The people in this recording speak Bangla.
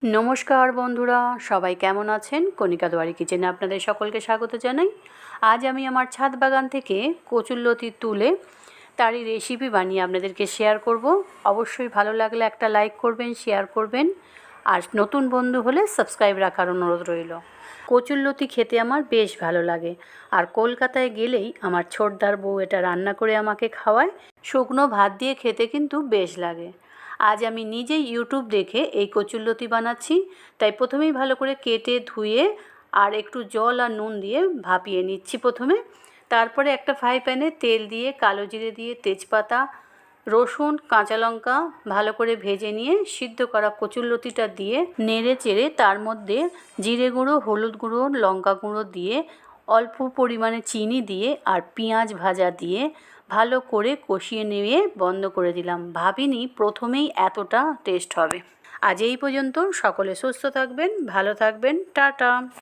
নমস্কার বন্ধুরা, সবাই কেমন আছেন? কণিকা দুয়ারি কিচেনে আপনাদের সকলকে স্বাগত জানাই। আজ আমি আমার ছাদ বাগান থেকে কচুরলতি তুলে তারই রেসিপি বানিয়ে আপনাদেরকে শেয়ার করব। অবশ্যই ভালো লাগলে একটা লাইক করবেন, শেয়ার করবেন, আর নতুন বন্ধু হলে সাবস্ক্রাইব রাখার অনুরোধ রইল। কচুরলতি খেতে আমার বেশ ভালো লাগে, আর কলকাতায় গেলেই আমার ছোটদার বউ এটা রান্না করে আমাকে খাওয়ায়। শুকনো ভাত দিয়ে খেতে কিন্তু বেশ লাগে। আজ আমি নিজেই ইউটিউব দেখে এই কচুরলতি বানাচ্ছি, তাই প্রথমেই ভালো করে কেটে ধুয়ে আর একটু জল আর নুন দিয়ে ভাপিয়ে নিচ্ছি প্রথমে। তারপরে একটা ফ্রাই প্যানে তেল দিয়ে কালো জিরে দিয়ে তেজপাতা, রসুন, কাঁচা লঙ্কা ভালো করে ভেজে নিয়ে সিদ্ধ করা কচুরলতিটা দিয়ে নেড়ে চেড়ে তার মধ্যে জিরে গুঁড়ো, হলুদ গুঁড়ো, লঙ্কা গুঁড়ো দিয়ে অল্প পরিমাণে চিনি দিয়ে আর পেঁয়াজ ভাজা দিয়ে ভালো করে কষিয়ে নিয়ে বন্ধ করে দিলাম। ভাবিনি প্রথমেই এতটা টেস্ট হবে। আজ এই পর্যন্ত। সকলে সুস্থ থাকবেন, ভালো থাকবেন, টাটা।